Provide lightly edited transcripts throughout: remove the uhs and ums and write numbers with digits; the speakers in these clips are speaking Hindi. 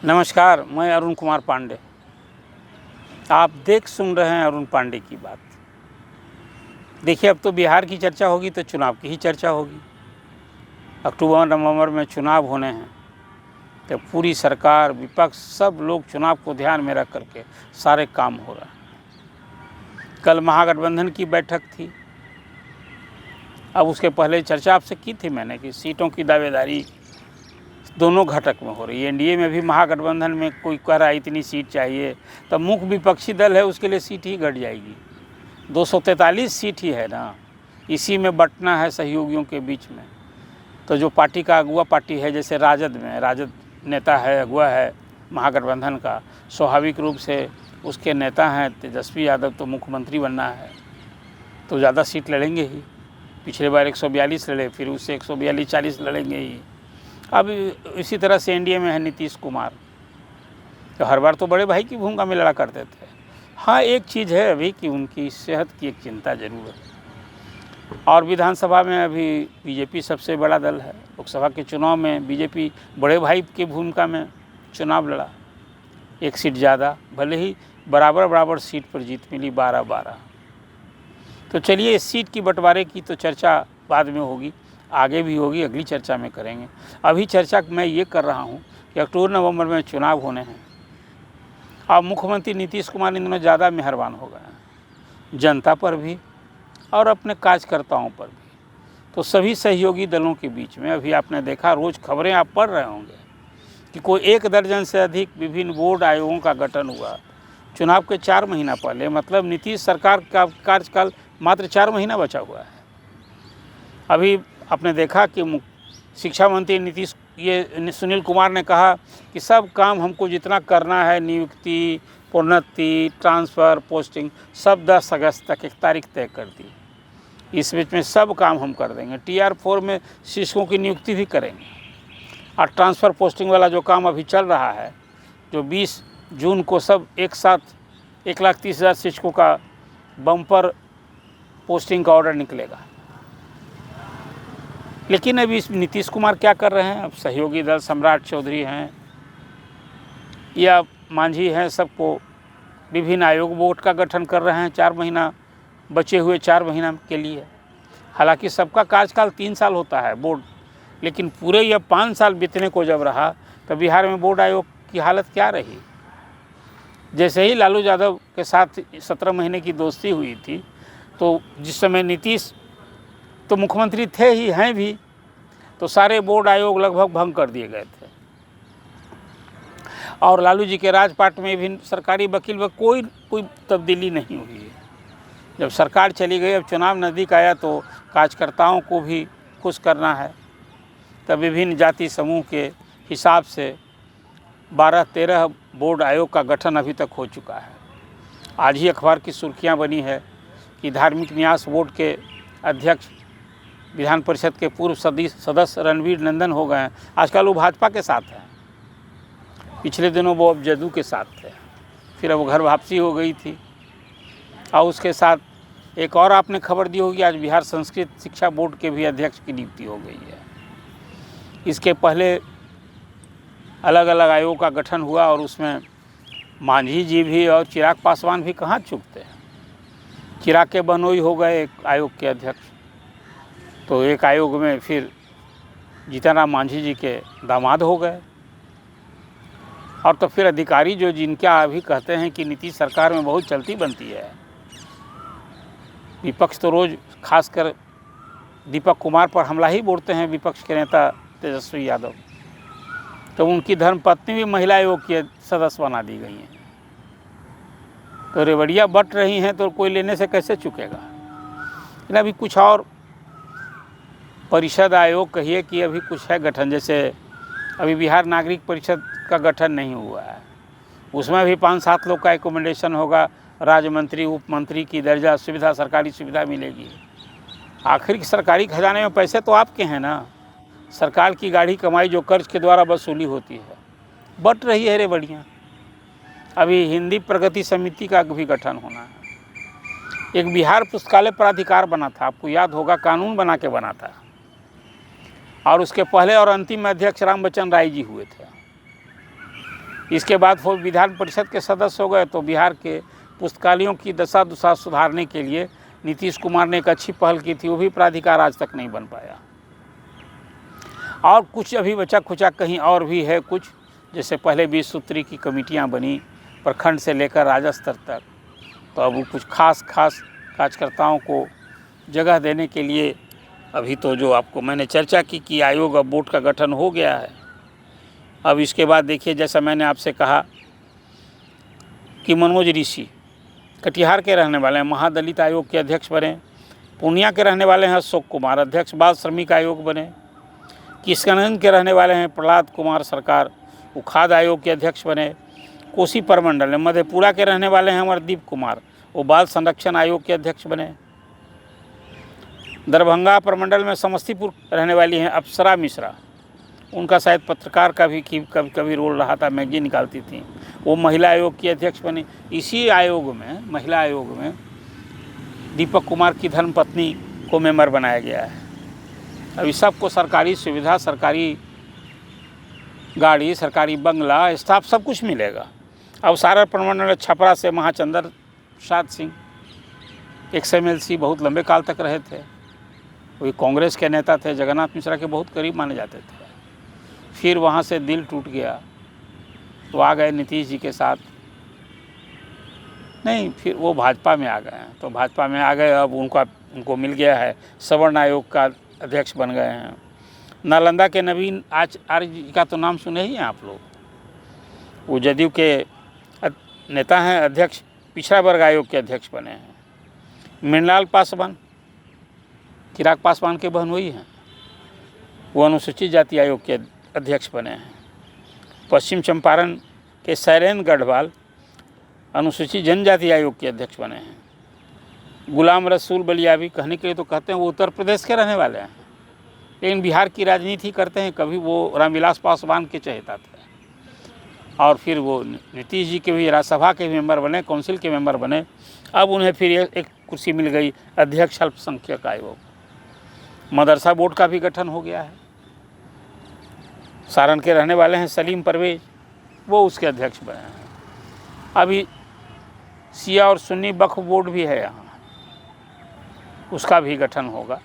नमस्कार, मैं अरुण कुमार पांडे। आप सुन रहे हैं अरुण पांडे की बात। देखिए, अब तो बिहार की चर्चा होगी तो चुनाव की ही चर्चा होगी। अक्टूबर नवंबर में चुनाव होने हैं तो पूरी सरकार, विपक्ष, सब लोग चुनाव को ध्यान में रख करके सारे काम हो रहे हैं। कल महागठबंधन की बैठक थी। अब उसके पहले चर्चा आपसे की थी मैंने कि सीटों की दावेदारी दोनों घटक में हो रही है। एनडीए में भी महागठबंधन में कोई कह रहा है इतनी सीट चाहिए, तब मुख्य विपक्षी दल है उसके लिए सीट ही घट जाएगी। 243 सीट ही है ना, इसी में बंटना है सहयोगियों के बीच में। तो जो पार्टी का अगुआ पार्टी है, जैसे राजद नेता है, अगुआ है महागठबंधन का, स्वाभाविक रूप से उसके नेता हैं तेजस्वी यादव, तो मुख्यमंत्री बनना है तो ज़्यादा सीट लड़ेंगे ही। पिछले बार 142 लड़े, फिर उससे 142-40 लड़ेंगे ही। अब इसी तरह से एनडीए में है नीतीश कुमार, तो हर बार तो बड़े भाई की भूमिका में लड़ा करते थे। हाँ, एक चीज़ है अभी कि उनकी सेहत की एक चिंता जरूर है। और विधानसभा में अभी बीजेपी सबसे बड़ा दल है। लोकसभा के चुनाव में बीजेपी बड़े भाई की भूमिका में चुनाव लड़ा, एक सीट ज़्यादा, भले ही बराबर सीट पर जीत मिली 12-12। तो चलिए, इस सीट की बंटवारे की तो चर्चा बाद में होगी, आगे भी होगी, अगली चर्चा में करेंगे। अभी चर्चा मैं ये कर रहा हूँ कि अक्टूबर नवंबर में चुनाव होने हैं। अब मुख्यमंत्री नीतीश कुमार इन दिनों ज़्यादा मेहरबान हो गए हैं, जनता पर भी और अपने कार्यकर्ताओं पर भी। तो सभी सहयोगी दलों के बीच में अभी आपने देखा, रोज़ खबरें आप पढ़ रहे होंगे कि कोई 1 दर्जन से अधिक विभिन्न बोर्ड आयोगों का गठन हुआ चुनाव के 4 महीना पहले। मतलब नीतीश सरकार का कार्यकाल मात्र 4 महीना बचा हुआ है। अभी आपने देखा कि शिक्षा मंत्री सुनील कुमार ने कहा कि सब काम हमको जितना करना है, नियुक्ति, प्रोन्नति, ट्रांसफ़र, पोस्टिंग, सब 10 अगस्त तक एक तारीख तय कर दी। इस बीच में सब काम हम कर देंगे। TR4 में शिक्षकों की नियुक्ति भी करेंगे। और ट्रांसफ़र पोस्टिंग वाला जो काम अभी चल रहा है, जो 20 जून को सब एक साथ 1,30,000 शिक्षकों का बम्पर पोस्टिंग का ऑर्डर निकलेगा। लेकिन अभी इस नीतीश कुमार क्या कर रहे हैं, अब सहयोगी दल सम्राट चौधरी हैं या मांझी हैं, सबको विभिन्न आयोग बोर्ड का गठन कर रहे हैं 4 महीना बचे हुए 4 महीना के लिए। हालांकि सबका कार्यकाल 3 साल होता है बोर्ड, लेकिन पूरे यह 5 साल बीतने को जब रहा तो बिहार में बोर्ड आयोग की हालत क्या रही। जैसे ही लालू यादव के साथ 17 महीने की दोस्ती हुई थी, तो जिस समय नीतीश तो मुख्यमंत्री थे ही, हैं भी, तो सारे बोर्ड आयोग लगभग भंग कर दिए गए थे। और लालू जी के राजपाट में भी सरकारी वकील व कोई तब्दीली नहीं हुई है। जब सरकार चली गई, अब चुनाव नज़दीक आया तो कार्यकर्ताओं को भी खुश करना है, तब विभिन्न जाति समूह के हिसाब से 12-13 बोर्ड आयोग का गठन अभी तक हो चुका है। आज ही अखबार की सुर्खियां बनी है कि धार्मिक न्यास बोर्ड के अध्यक्ष विधान परिषद के पूर्व सदस्य रणवीर नंदन हो गए हैं। आजकल वो भाजपा के साथ हैं, पिछले दिनों वो अब जदयू के साथ थे, फिर अब घर वापसी हो गई थी। और उसके साथ एक और आपने खबर दी होगी, आज बिहार संस्कृत शिक्षा बोर्ड के भी अध्यक्ष की नियुक्ति हो गई है। इसके पहले अलग अलग आयोगों का गठन हुआ और उसमें मांझी जी भी और चिराग पासवान भी कहाँ चूकते हैं। चिराग के बहनोई हो गए एक आयोग के अध्यक्ष, तो एक आयोग में फिर जीतन राम मांझी जी के दामाद हो गए। और तो फिर अधिकारी जो जिनका अभी कहते हैं कि नीतीश सरकार में बहुत चलती बनती है, विपक्ष तो रोज़ खासकर दीपक कुमार पर हमला ही बोलते हैं, विपक्ष के नेता तेजस्वी यादव, तो उनकी धर्मपत्नी भी महिला आयोग की सदस्य बना दी गई हैं। तो रेवड़ियाँ बट रही हैं तो कोई लेने से कैसे चुकेगा। लेकिन अभी कुछ और परिषद आयोग कहिए कि अभी कुछ है गठन, जैसे अभी बिहार नागरिक परिषद का गठन नहीं हुआ है, उसमें भी 5-7 लोग का रिकमेंडेशन होगा। राज्य मंत्री, उप मंत्री की दर्जा, सुविधा, सरकारी सुविधा मिलेगी। आखिर सरकारी खजाने में पैसे तो आपके हैं ना, सरकार की गाढ़ी कमाई जो कर्ज के द्वारा वसूली होती है, बट रही है रेवड़ियाँ। अभी हिंदी प्रगति समिति का भी गठन होना है। एक बिहार पुस्तकालय प्राधिकार बना था, आपको याद होगा, कानून बना के बना था, और उसके पहले और अंतिम अध्यक्ष रामबच्चन राय जी हुए थे। इसके बाद वो विधान परिषद के सदस्य हो गए, तो बिहार के पुस्तकालयों की दशा दुशा सुधारने के लिए नीतीश कुमार ने एक अच्छी पहल की थी, वो भी प्राधिकार आज तक नहीं बन पाया। और कुछ अभी बचा खुचा कहीं और भी है कुछ, जैसे पहले 20 सूत्री की कमेटियां बनी प्रखंड से लेकर राज्य स्तर तक, तो अब कुछ खास कार्यकर्ताओं को जगह देने के लिए अभी तो जो आपको मैंने चर्चा की कि आयोग अब बोर्ड का गठन हो गया है। अब इसके बाद देखिए, जैसा मैंने आपसे कहा कि मनोज ऋषि कटिहार के रहने वाले हैं, महादलित आयोग के अध्यक्ष बने। पूर्णिया के रहने वाले हैं अशोक कुमार, अध्यक्ष बाल श्रमिक आयोग बने। किशनगंज के रहने वाले हैं प्रहलाद कुमार सरकार, वो खाद्य आयोग के अध्यक्ष बने। कोसी प्रमंडल में मधेपुरा के रहने वाले हैं अमरदीप कुमार, वो बाल संरक्षण आयोग के अध्यक्ष बने। दरभंगा प्रमंडल में समस्तीपुर रहने वाली हैं अप्सरा मिश्रा, उनका शायद पत्रकार का भी कभी रोल रहा था, मैगजीन निकालती थी, वो महिला आयोग की अध्यक्ष बनी। इसी आयोग में, महिला आयोग में दीपक कुमार की धर्मपत्नी को मेंबर बनाया गया है। अभी सबको सरकारी सुविधा, सरकारी गाड़ी, सरकारी बंगला, स्टाफ सब कुछ मिलेगा। अब सारा प्रमंडल छपरा से महाचंद्र प्रसाद सिंह XMLC बहुत लंबे काल तक रहे थे, वही कांग्रेस के नेता थे, जगन्नाथ मिश्रा के बहुत करीब माने जाते थे। फिर वहाँ से दिल टूट गया तो आ गए नीतीश जी के साथ, नहीं फिर वो भाजपा में आ गए हैं, तो भाजपा में आ गए, अब उनको मिल गया है, सवर्ण आयोग का अध्यक्ष बन गए हैं। नालंदा के नवीन आर्य जी का तो नाम सुने ही हैं आप लोग, वो जदयू के नेता हैं, अध्यक्ष पिछड़ा वर्ग आयोग के अध्यक्ष बने हैं। मृणाल पासवान चिराग पासवान के बहन हुई हैं, वो अनुसूचित जाति आयोग के अध्यक्ष बने हैं। पश्चिम चंपारण के शैलेंद्र गढ़वाल अनुसूचित जनजाति आयोग के अध्यक्ष बने हैं। गुलाम रसूल बलियावी, कहने के लिए तो कहते हैं वो उत्तर प्रदेश के रहने वाले हैं, लेकिन बिहार की राजनीति करते हैं। कभी वो रामविलास पासवान के चहेता थे, और फिर वो नीतीश जी के भी राज्यसभा के मेंबर बने, काउंसिल के मेंबर बने। अब उन्हें फिर एक कुर्सी मिल गई, अध्यक्ष अल्पसंख्यक आयोग। मदरसा बोर्ड का भी गठन हो गया है। सारण के रहने वाले हैं सलीम परवेज, वो उसके अध्यक्ष बने हैं। अभी शिया और सुन्नी वक्फ बोर्ड भी है यहाँ, उसका भी गठन होगा।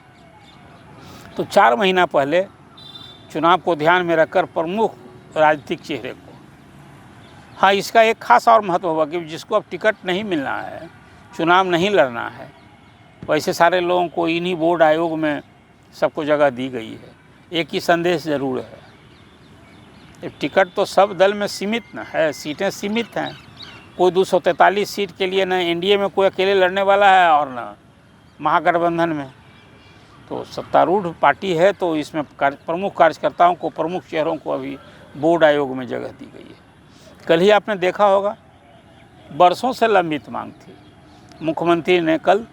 तो 4 महीना पहले चुनाव को ध्यान में रखकर प्रमुख राजनीतिक चेहरे को, हाँ इसका एक खास और महत्व होगा कि जिसको अब टिकट नहीं मिलना है, चुनाव नहीं लड़ना है, वैसे सारे लोगों को इन्हीं बोर्ड आयोग में सबको जगह दी गई है। एक ही संदेश ज़रूर है, एक टिकट तो सब दल में सीमित न है, सीटें सीमित हैं। कोई 243 सीट के लिए न एनडीए में कोई अकेले लड़ने वाला है और न महागठबंधन में, तो सत्तारूढ़ पार्टी है, तो इसमें प्रमुख कार्यकर्ताओं को, प्रमुख चेहरों को अभी बोर्ड आयोग में जगह दी गई है। कल ही आपने देखा होगा, बरसों से लंबित मांग थी, मुख्यमंत्री ने कल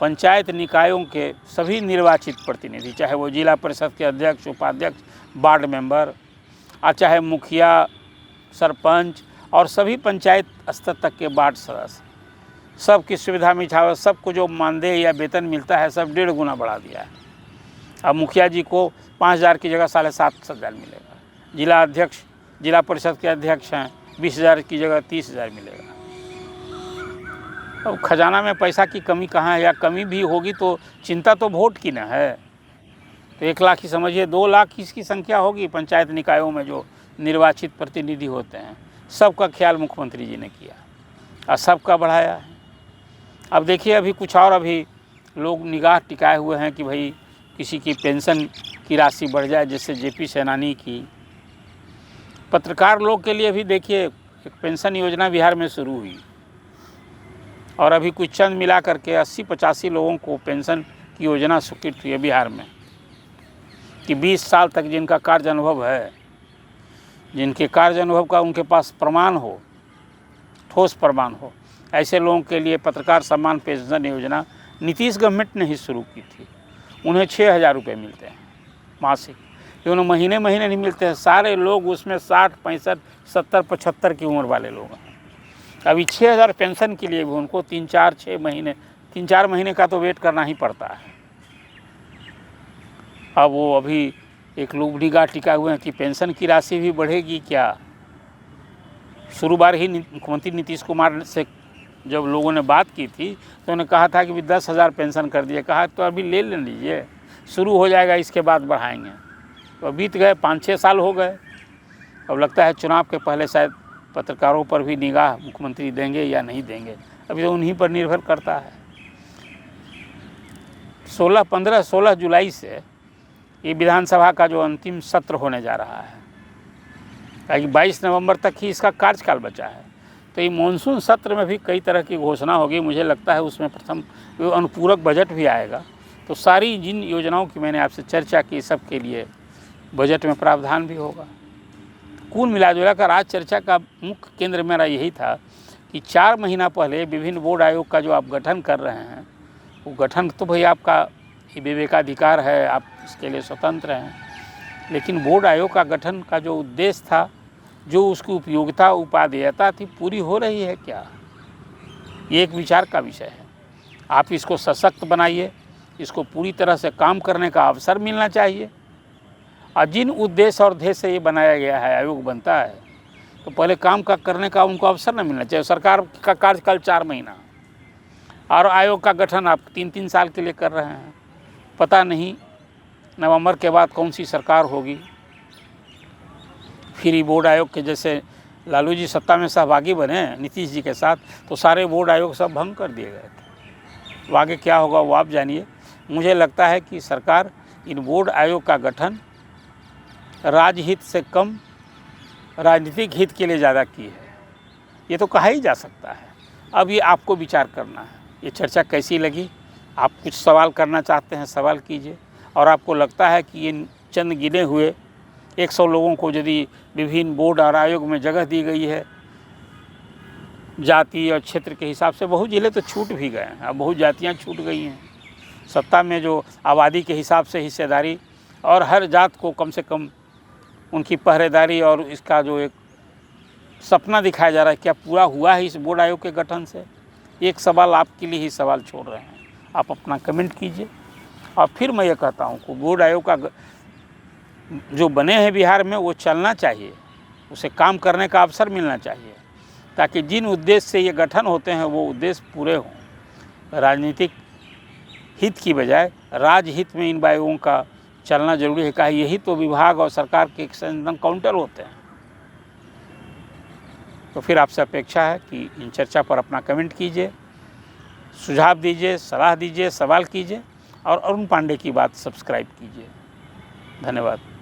पंचायत निकायों के सभी निर्वाचित प्रतिनिधि, चाहे वो जिला परिषद के अध्यक्ष, उपाध्यक्ष, वार्ड मेंबर, और चाहे मुखिया, सरपंच और सभी पंचायत स्तर तक के वार्ड सदस्य, सबकी सुविधा मिठाव, सबको जो मानदेय या वेतन मिलता है सब 1.5 गुना बढ़ा दिया है। अब मुखिया जी को 5,000 की जगह 7,500 मिलेगा। जिला अध्यक्ष, जिला परिषद के अध्यक्ष हैं, 20,000 की जगह 30,000 मिलेगा। अब खजाना में पैसा की कमी कहाँ है, या कमी भी होगी तो चिंता तो वोट की न है। तो 1 लाख ही समझिए, 2 लाख इसकी संख्या होगी पंचायत निकायों में जो निर्वाचित प्रतिनिधि होते हैं। सबका ख्याल मुख्यमंत्री जी ने किया और सबका बढ़ाया है। अब देखिए, अभी कुछ और अभी लोग निगाह टिकाए हुए हैं कि भाई किसी की पेंशन की राशि बढ़ जाए, जैसे जेपी सेनानी की। पत्रकार लोग के लिए भी देखिए एक पेंशन योजना बिहार में शुरू हुई, और अभी कुछ चंद मिला करके 80-85 लोगों को पेंशन की योजना स्वीकृत हुई है बिहार में, कि 20 साल तक जिनका कार्य अनुभव है, जिनके कार्य अनुभव का उनके पास प्रमाण हो, ठोस प्रमाण हो, ऐसे लोगों के लिए पत्रकार सम्मान पेंशन योजना नीतीश गवर्नमेंट ने ही शुरू की थी। उन्हें 6,000 रुपये मिलते हैं मासिक, लेकिन महीने महीने नहीं मिलते हैं। सारे लोग उसमें 60, 65, 70, 75 की उम्र वाले लोग हैं। अभी 6,000 पेंशन के लिए भी उनको 3-4 महीने का तो वेट करना ही पड़ता है। अब वो अभी एक लोग निगाह टिका हुए हैं कि पेंशन की राशि भी बढ़ेगी क्या, शुरू बार ही मुख्यमंत्री नीतीश कुमार से जब लोगों ने बात की थी तो उन्होंने कहा था कि भी 10,000 पेंशन कर दिए। कहा तो अभी ले लीजिए, शुरू हो जाएगा, इसके बाद बढ़ाएंगे। तो बीत गए 5-6 साल हो गए। अब लगता है चुनाव के पहले शायद पत्रकारों पर भी निगाह मुख्यमंत्री देंगे या नहीं देंगे, अभी तो उन्हीं पर निर्भर करता है। 16 जुलाई से ये विधानसभा का जो अंतिम सत्र होने जा रहा है, क्योंकि 22 नवंबर तक ही इसका कार्यकाल बचा है। तो ये मानसून सत्र में भी कई तरह की घोषणा होगी। मुझे लगता है उसमें प्रथम अनुपूरक बजट भी आएगा। तो सारी जिन योजनाओं की मैंने आपसे चर्चा की, सब के लिए बजट में प्रावधान भी होगा। कुल मिला कर आज चर्चा का मुख्य केंद्र मेरा यही था कि 4 महीना पहले विभिन्न बोर्ड आयोग का जो आप गठन कर रहे हैं, वो गठन तो भाई आपका विवेकाधिकार है, आप इसके लिए स्वतंत्र हैं, लेकिन बोर्ड आयोग का गठन का जो उद्देश्य था, जो उसकी उपयोगिता उपादेयता थी, पूरी हो रही है क्या? ये एक विचार का विषय है। आप इसको सशक्त बनाइए, इसको पूरी तरह से काम करने का अवसर मिलना चाहिए। और जिन उद्देश्य और ध्येय से ये बनाया गया है, आयोग बनता है, तो पहले काम का करने का उनको अवसर न मिलना चाहिए। सरकार का कार्यकाल 4 महीना और आयोग का गठन आप 3-3 साल के लिए कर रहे हैं। पता नहीं नवंबर के बाद कौन सी सरकार होगी। फिर बोर्ड आयोग के जैसे लालू जी सत्ता में सहभागी बने नीतीश जी के साथ, तो सारे बोर्ड आयोग सब भंग कर दिए गए थे। तो आगे क्या होगा वो आप जानिए। मुझे लगता है कि सरकार इन बोर्ड आयोग का गठन राजहित से कम राजनीतिक हित के लिए ज़्यादा की है, ये तो कहा ही जा सकता है। अब ये आपको विचार करना है। ये चर्चा कैसी लगी? आप कुछ सवाल करना चाहते हैं, सवाल कीजिए। और आपको लगता है कि इन चंद गिने हुए 100 लोगों को यदि विभिन्न बोर्ड और आयोग में जगह दी गई है, जाति और क्षेत्र के हिसाब से, बहुत जिले तो छूट भी गए हैं, अब बहुत जातियाँ छूट गई हैं। सत्ता में जो आबादी के हिसाब से हिस्सेदारी, और हर जात को कम से कम उनकी पहरेदारी और इसका जो एक सपना दिखाया जा रहा है, क्या पूरा हुआ है इस बोर्ड आयोग के गठन से? एक सवाल आपके लिए ही सवाल छोड़ रहे हैं, आप अपना कमेंट कीजिए। और फिर मैं ये कहता हूँ कि बोर्ड आयोग का जो बने हैं बिहार में, वो चलना चाहिए, उसे काम करने का अवसर मिलना चाहिए, ताकि जिन उद्देश्य से ये गठन होते हैं वो उद्देश्य पूरे हों। राजनीतिक हित की बजाय राजहित में इन आयोगों का चलना जरूरी है। कहा यही तो विभाग और सरकार के एक काउंटर होते हैं। तो फिर आपसे अपेक्षा है कि इन चर्चा पर अपना कमेंट कीजिए, सुझाव दीजिए, सलाह दीजिए, सवाल कीजिए, और अरुण पांडे की बात सब्सक्राइब कीजिए। धन्यवाद।